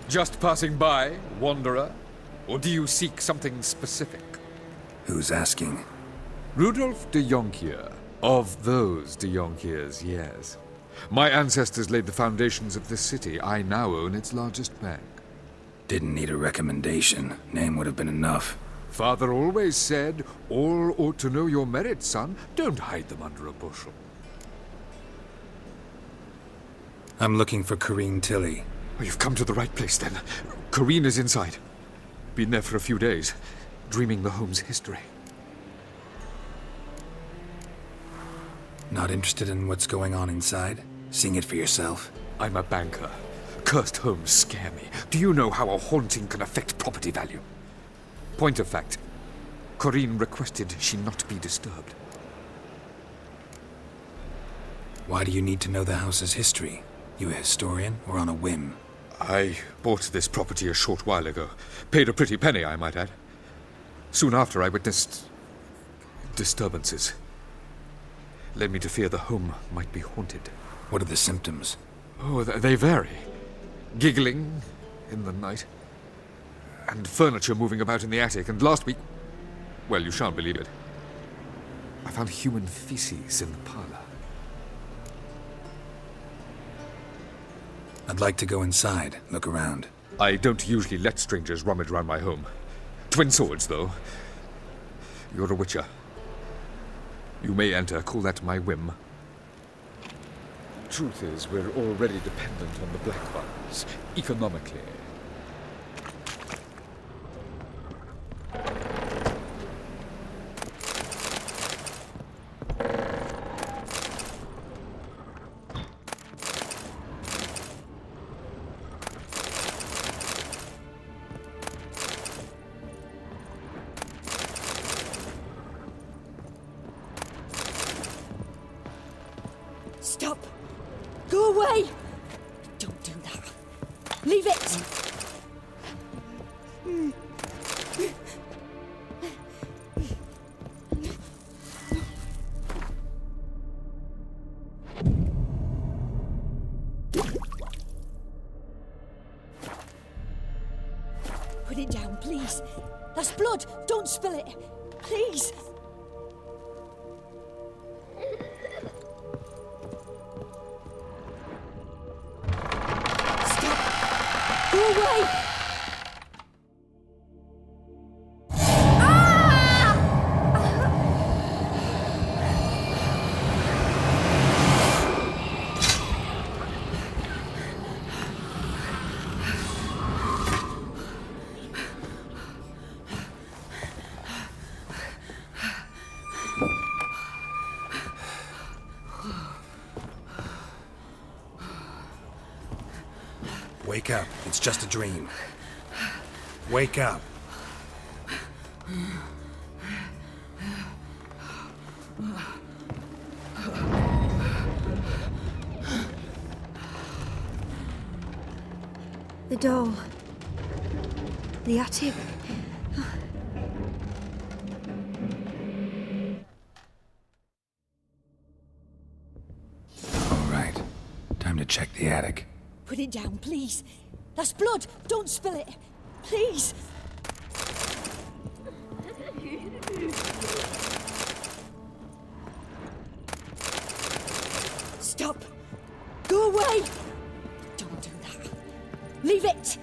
Just passing by, wanderer? Or do you seek something specific? Who's asking? Rudolf de Jonkier. Of those de Jonkiers, yes. My ancestors laid the foundations of this city. I now own its largest bank. Didn't need a recommendation. Name would have been enough. Father always said, all ought to know your merits, son. Don't hide them under a bushel. I'm looking for Corinne Tilly. Oh, you've come to the right place, then. Corinne is inside. Been there for a few days, dreaming the home's history. Not interested in what's going on inside? Seeing it for yourself? I'm a banker. Cursed homes scare me. Do you know how a haunting can affect property value? Point of fact, Corinne requested she not be disturbed. Why do you need to know the house's history? You a historian, or on a whim? I bought this property a short while ago. Paid a pretty penny, I might add. Soon after, I witnessed disturbances. Led me to fear the home might be haunted. What are the symptoms? Oh, they vary. Giggling in the night. And furniture moving about in the attic. And last week, well, you shan't believe it, I found human feces in the parlor. I'd like to go inside, look around. I don't usually let strangers rummage around my home. Twin swords, though. You're a witcher. You may enter, call that my whim. Truth is, we're already dependent on the Black Ones, economically. Stop! Go away! Don't do that. Leave it! Put it down, please. That's blood. Don't spill it. Please. Go away! Wake up. It's just a dream. Wake up. The doll. The attic. All right. Time to check the attic. Put it down, please. That's blood. Don't spill it. Please. Stop. Go away. Don't do that. Leave it.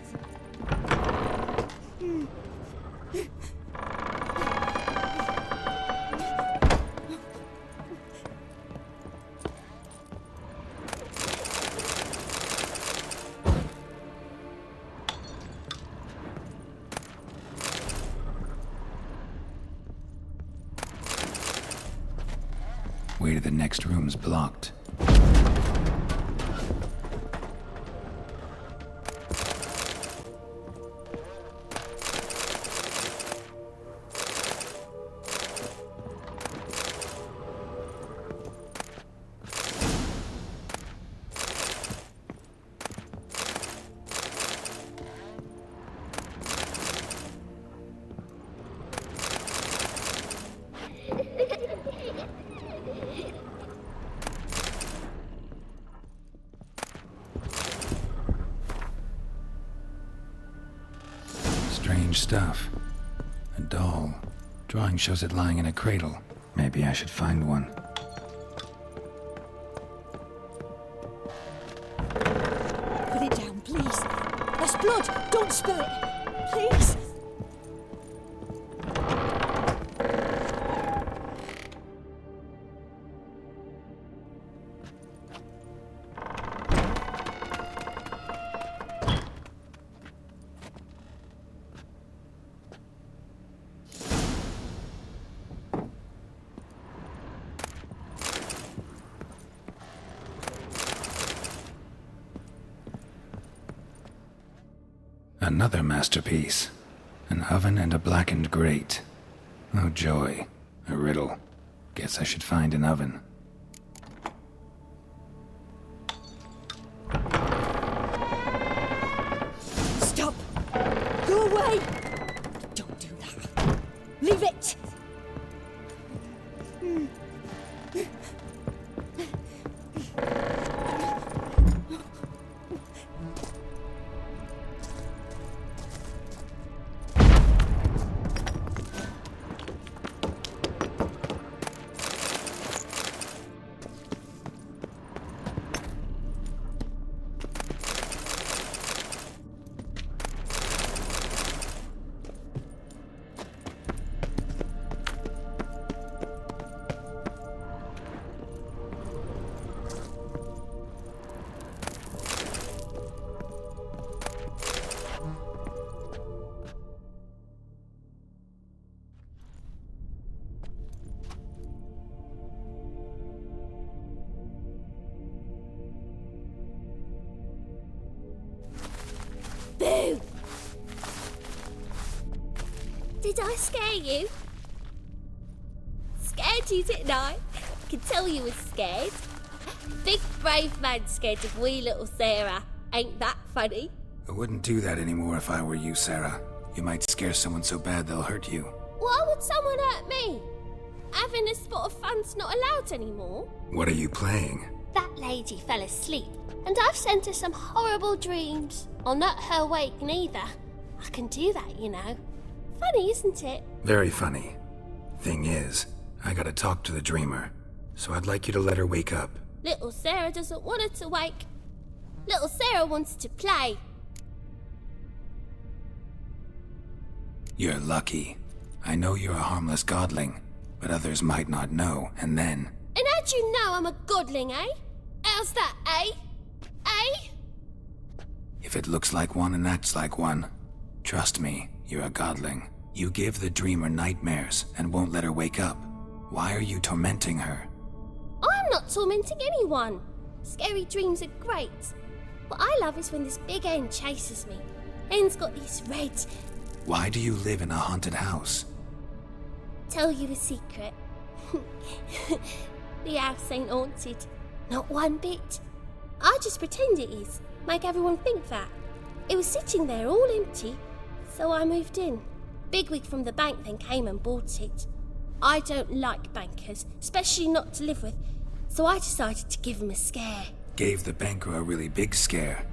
Way to the next room's blocked. strange stuff. A doll. Drawing shows it lying in a cradle. Maybe I should find one. Put it down, please. That's blood. Don't spill it. Please. Another masterpiece. An oven and a blackened grate. Oh joy. A riddle. Guess I should find an oven. Stop. Go away. Don't do that. Leave it. Boo! Did I scare you? Scared you, didn't I? I can tell you was scared. Big brave man scared of wee little Sarah. Ain't that funny? I wouldn't do that anymore if I were you, Sarah. You might scare someone so bad they'll hurt you. Why would someone hurt me? Having a spot of fun's not allowed anymore. What are you playing? That lady fell asleep, and I've sent her some horrible dreams. I'll not her wake neither. I can do that, you know. Funny, isn't it? Very funny. Thing is, I gotta talk to the dreamer, so I'd like you to let her wake up. Little Sarah doesn't want her to wake. Little Sarah wants to play. You're lucky. I know you're a harmless godling, but others might not know, and then... And how'd you know I'm a godling, eh? How's that, eh? Eh? If it looks like one and acts like one, trust me, you're a godling. You give the dreamer nightmares and won't let her wake up. Why are you tormenting her? I'm not tormenting anyone. Scary dreams are great. What I love is when this big hen chases me. Hen's got these red... Why do you live in a haunted house? Tell you a secret. The house ain't haunted. Not one bit. I just pretend it is. Make everyone think that. It was sitting there all empty, so I moved in. Bigwig from the bank then came and bought it. I don't like bankers, especially not to live with, so I decided to give him a scare. Gave the banker a really big scare.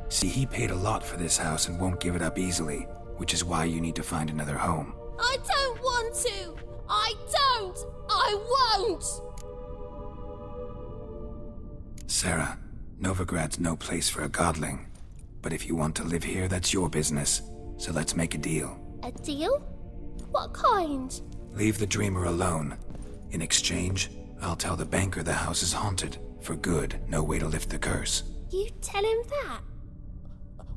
See, he paid a lot for this house and won't give it up easily, which is why you need to find another home. I don't want to! I don't! I won't! Sarah, Novigrad's no place for a godling. But if you want to live here, that's your business. So let's make a deal. A deal? What kind? Leave the dreamer alone. In exchange, I'll tell the banker the house is haunted. For good, no way to lift the curse. You tell him that?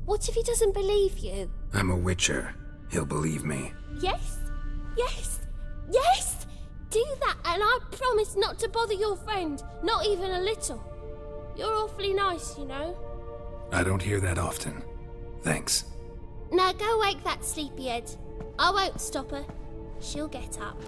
What if he doesn't believe you? I'm a witcher. He'll believe me. Yes? Yes? Yes! Do that and I promise not to bother your friend. Not even a little. You're awfully nice, you know. I don't hear that often. Thanks. Now go wake that sleepyhead. I won't stop her. She'll get up.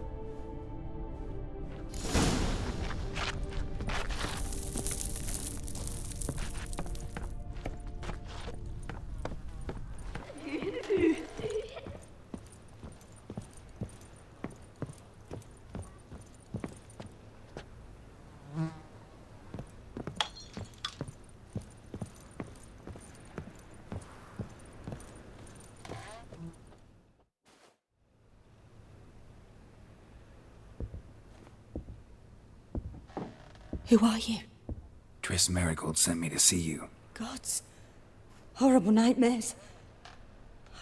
Who are you? Triss Merigold sent me to see you. Gods. Horrible nightmares.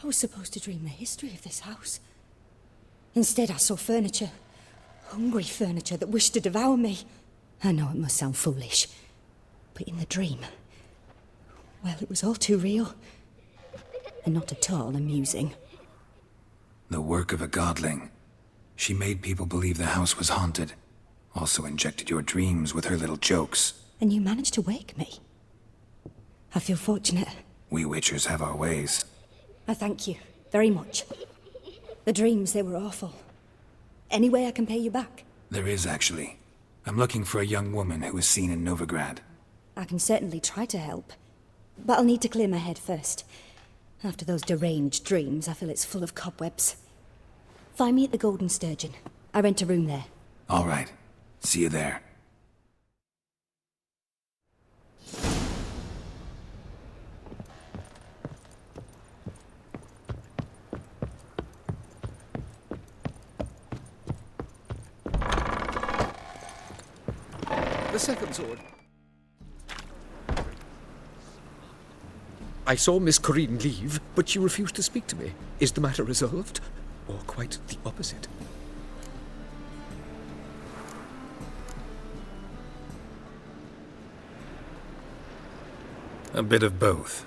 I was supposed to dream the history of this house. Instead, I saw furniture. Hungry furniture that wished to devour me. I know it must sound foolish, but in the dream, well, it was all too real. And not at all amusing. The work of a godling. She made people believe the house was haunted. Also injected your dreams with her little jokes. And you managed to wake me. I feel fortunate. We witchers have our ways. I thank you very much. The dreams, they were awful. Any way I can pay you back? There is, actually. I'm looking for a young woman who was seen in Novigrad. I can certainly try to help. But I'll need to clear my head first. After those deranged dreams, I feel it's full of cobwebs. Find me at the Golden Sturgeon. I rent a room there. All right. See you there. The second sword. I saw Miss Corinne leave, but she refused to speak to me. Is the matter resolved? Or quite the opposite? A bit of both.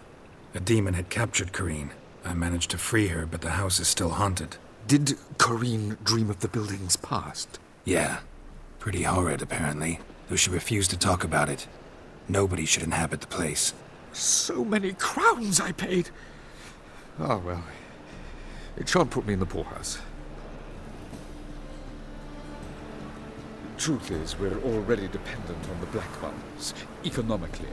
A demon had captured Corinne. I managed to free her, but the house is still haunted. Did Corinne dream of the building's past? Yeah. Pretty horrid, apparently, though she refused to talk about it. Nobody should inhabit the place. So many crowns I paid! Ah, well. It shan't put me in the poorhouse. Truth is, we're already dependent on the black ones, economically.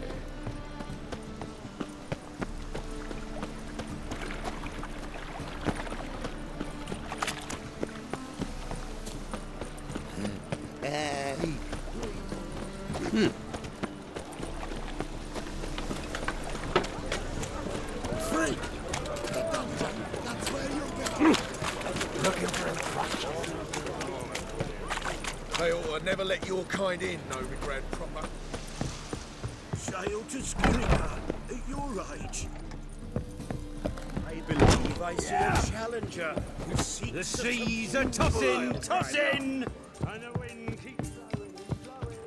They ought to never let your kind in, Novigrad proper. Sail to Skillingham at your age. I believe I see a challenger who seeks the seas are tossing, tossing! And the wind keeps blowing and blowing.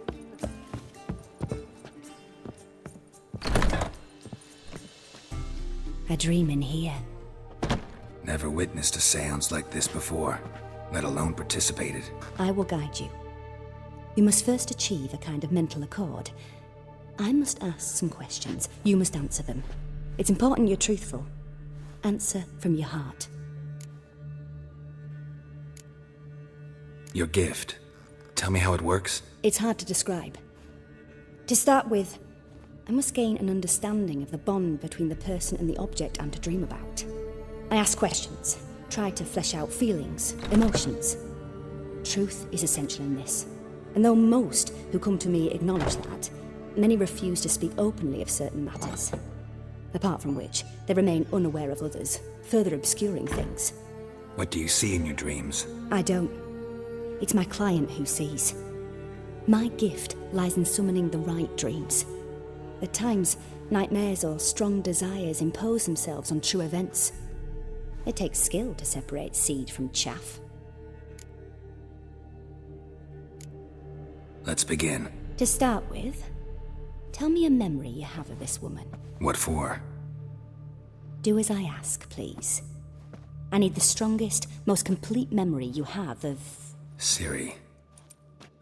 I dream in here. Never witnessed a seance like this before, let alone participated. I will guide you. You must first achieve a kind of mental accord. I must ask some questions. You must answer them. It's important you're truthful. Answer from your heart. Your gift. Tell me how it works. It's hard to describe. To start with, I must gain an understanding of the bond between the person and the object I'm to dream about. I ask questions, try to flesh out feelings, emotions. Truth is essential in this. And though most who come to me acknowledge that, many refuse to speak openly of certain matters. Apart from which, they remain unaware of others, further obscuring things. What do you see in your dreams? I don't. It's my client who sees. My gift lies in summoning the right dreams. At times, nightmares or strong desires impose themselves on true events. It takes skill to separate seed from chaff. Let's begin. To start with, tell me a memory you have of this woman. What for? Do as I ask, please. I need the strongest, most complete memory you have of... Ciri.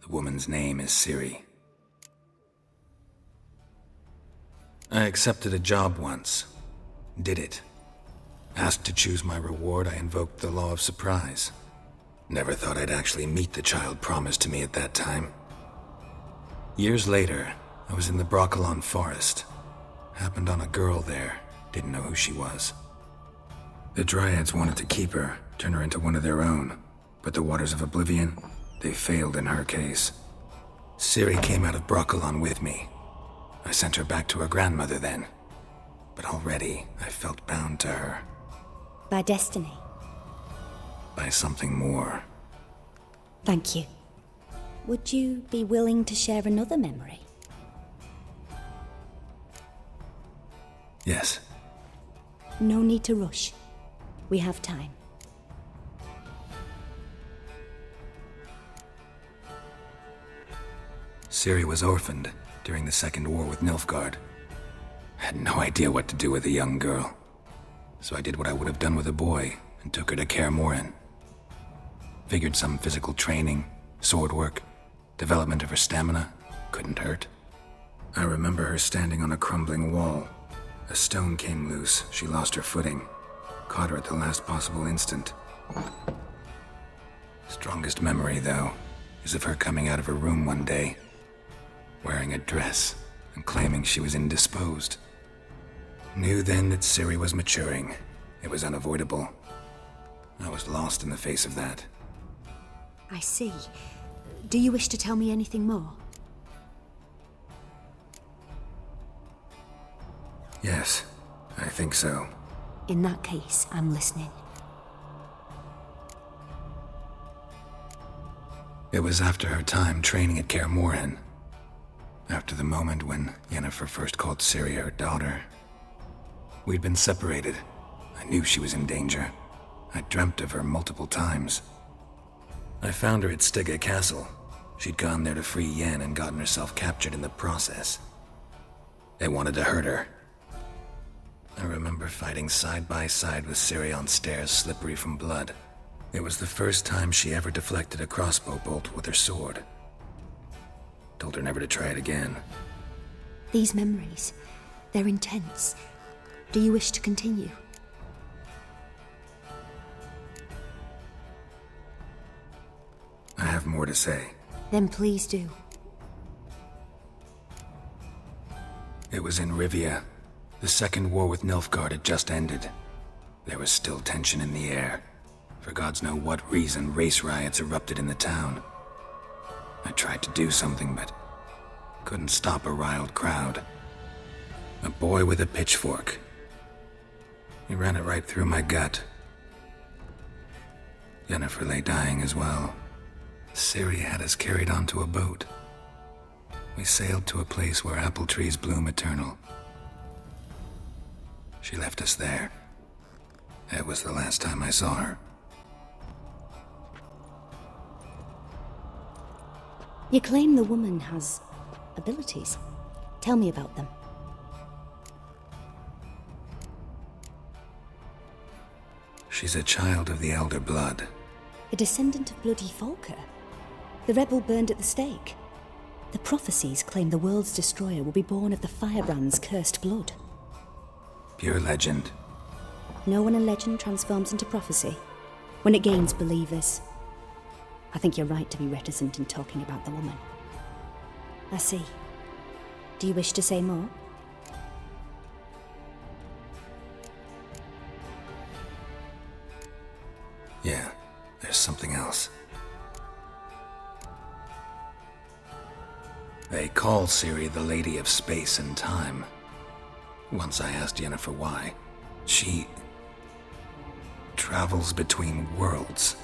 The woman's name is Ciri. I accepted a job once. Did it. Asked to choose my reward, I invoked the law of surprise. Never thought I'd actually meet the child promised to me at that time. Years later, I was in the Broccolon forest. Happened on a girl there. Didn't know who she was. The Dryads wanted to keep her, turn her into one of their own. But the Waters of Oblivion, they failed in her case. Ciri came out of Broccolon with me. I sent her back to her grandmother then. But already, I felt bound to her. By destiny. By something more. Thank you. Would you be willing to share another memory? Yes. No need to rush. We have time. Ciri was orphaned during the Second War with Nilfgaard. I had no idea what to do with a young girl. So I did what I would have done with a boy and took her to Kaer Morhen. Figured some physical training, sword work, development of her stamina couldn't hurt. I remember her standing on a crumbling wall. A stone came loose, she lost her footing. Caught her at the last possible instant. Strongest memory, though, is of her coming out of her room one day, wearing a dress and claiming she was indisposed. Knew then that Ciri was maturing. It was unavoidable. I was lost in the face of that. I see. Do you wish to tell me anything more? Yes, I think so. In that case, I'm listening. It was after her time training at Kaer Morhen. After the moment when Yennefer first called Ciri her daughter. We'd been separated. I knew she was in danger. I dreamt of her multiple times. I found her at Stygga Castle. She'd gone there to free Yen and gotten herself captured in the process. They wanted to hurt her. I remember fighting side by side with Ciri on stairs slippery from blood. It was the first time she ever deflected a crossbow bolt with her sword. Told her never to try it again. These memories, they're intense. Do you wish to continue? I have more to say. Then please do. It was in Rivia. The Second War with Nilfgaard had just ended. There was still tension in the air. For gods know what reason, race riots erupted in the town. I tried to do something, but couldn't stop a riled crowd. A boy with a pitchfork. He ran it right through my gut. Yennefer lay dying as well. Ciri had us carried onto a boat. We sailed to a place where apple trees bloom eternal. She left us there. That was the last time I saw her. You claim the woman has abilities. Tell me about them. She's a child of the Elder Blood. A descendant of bloody Volker. The rebel burned at the stake. The prophecies claim the world's destroyer will be born of the firebrand's cursed blood. Pure legend. No one in legend transforms into prophecy when it gains believers. I think you're right to be reticent in talking about the woman. I see. Do you wish to say more? Yeah, there's something else. They call Ciri the Lady of Space and Time. Once I asked Yennefer why. She travels between worlds.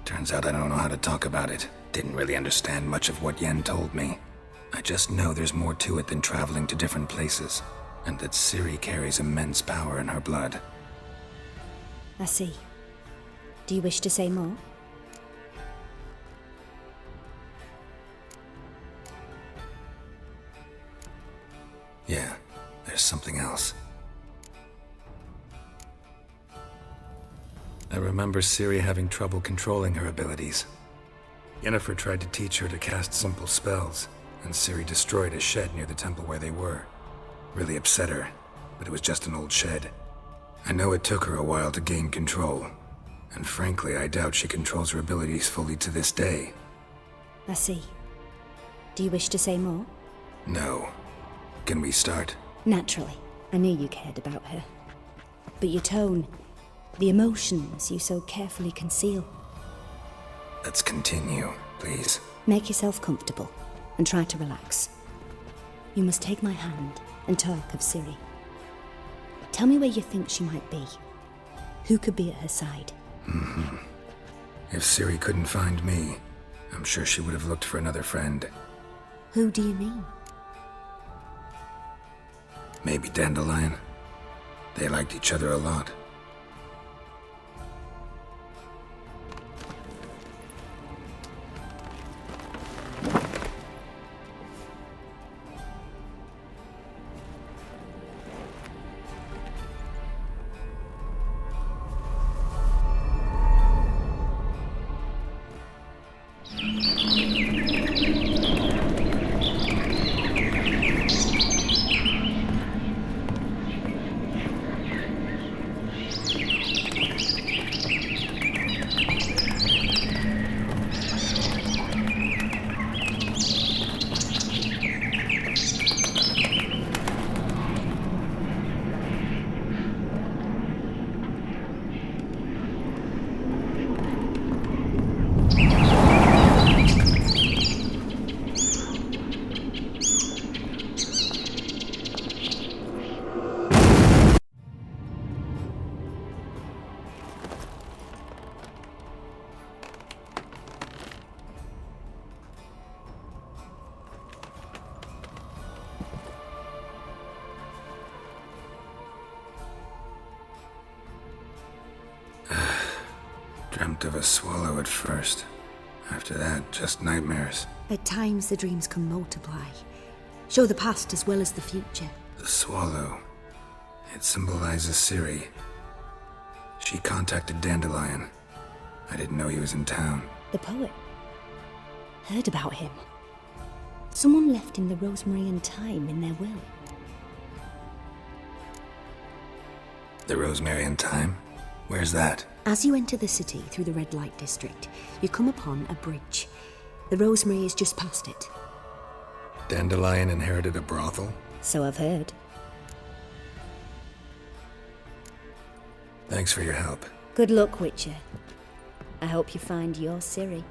Turns out I don't know how to talk about it. Didn't really understand much of what Yen told me. I just know there's more to it than traveling to different places, and that Ciri carries immense power in her blood. I see. Do you wish to say more? Yeah, there's something else. I remember Ciri having trouble controlling her abilities. Yennefer tried to teach her to cast simple spells, and Ciri destroyed a shed near the temple where they were. Really upset her, but it was just an old shed. I know it took her a while to gain control, and frankly, I doubt she controls her abilities fully to this day. I see. Do you wish to say more? No. Can we start? Naturally. I knew you cared about her. But your tone, the emotions you so carefully conceal. Let's continue, please. Make yourself comfortable and try to relax. You must take my hand and talk of Ciri. Tell me where you think she might be. Who could be at her side? If Ciri couldn't find me, I'm sure she would have looked for another friend. Who do you mean? Maybe Dandelion. They liked each other a lot. Dreamt of a swallow at first. After that, just nightmares. At times, the dreams can multiply. Show the past as well as the future. The swallow. It symbolizes Ciri. She contacted Dandelion. I didn't know he was in town. The poet. Heard about him. Someone left him the rosemary and thyme in their will. The rosemary and thyme? Where's that? As you enter the city through the red light district, you come upon a bridge. The rosemary is just past it. Dandelion inherited a brothel? So I've heard. Thanks for your help. Good luck, Witcher. I hope you find your Ciri.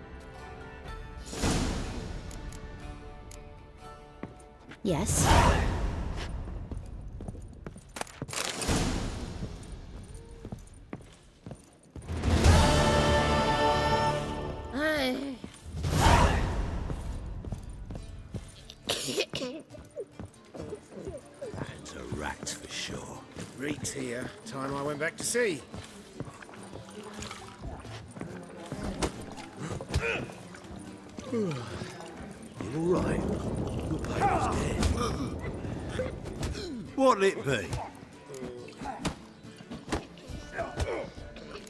Yes? That's a rat for sure. Reek's here. Time I went back to sea. You all right? Your baby's dead. What'll it be?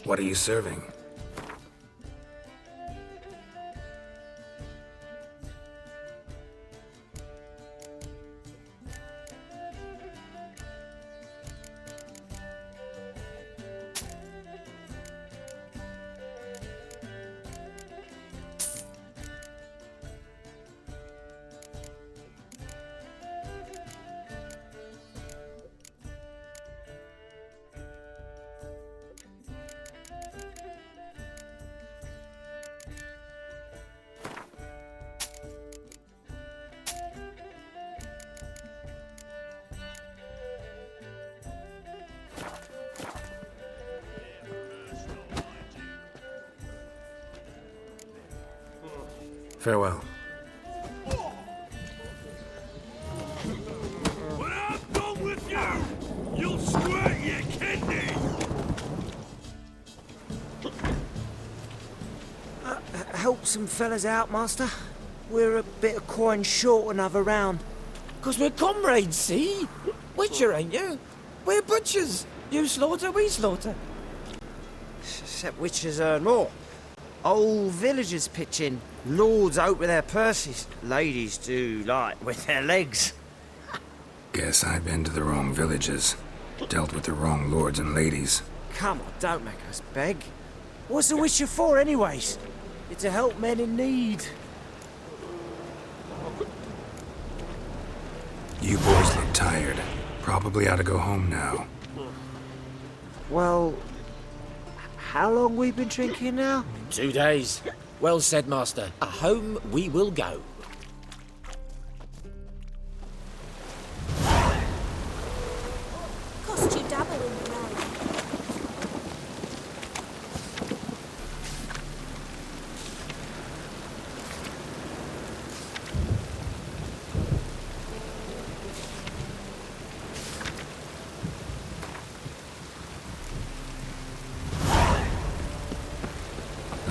What are you serving? Farewell. When I'm done with you, you'll squirt your kidney! Help some fellas out, Master. We're a bit of coin short another round. 'Cause we're comrades, see? Witcher, ain't you? We're butchers. You slaughter, we slaughter. Except witchers earn more. Old villagers pitch in. Lords out with their purses. Ladies do like with their legs. Guess I've been to the wrong villages. Dealt with the wrong lords and ladies. Come on, don't make us beg. What's a witcher for, anyways? It's to help men in need. You boys look tired. Probably ought to go home now. Well, how long we been drinking now? 2 days. Well said, Master. Home we will go. Cost you double in the rain.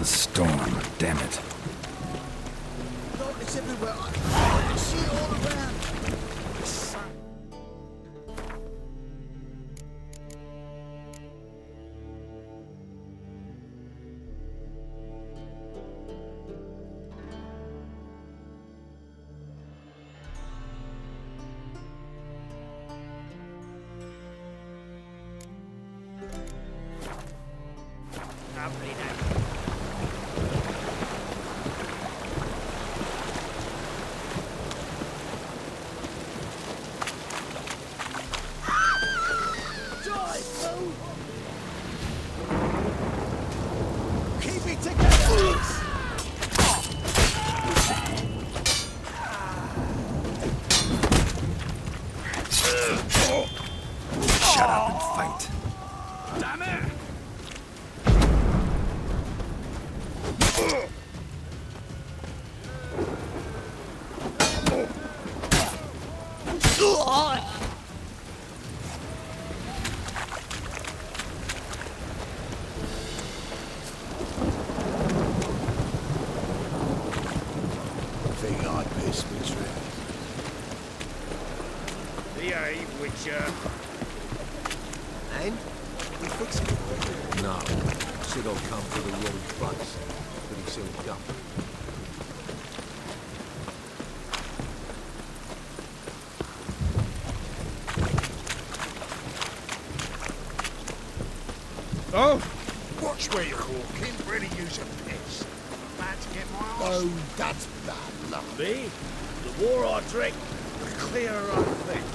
A storm, damn it. Darkness everywhere. I can see it all around. Shut up and fight. Damn it! Think I pissed me trip. Behave, Witcher. And? We fixing it? No. Said I'll come to the wrong place. But he said come. Oh! Watch where you're walking. Really use a piss. About to get my arse. Oh, that's bad luck. Me? The more I drink, the clearer I think.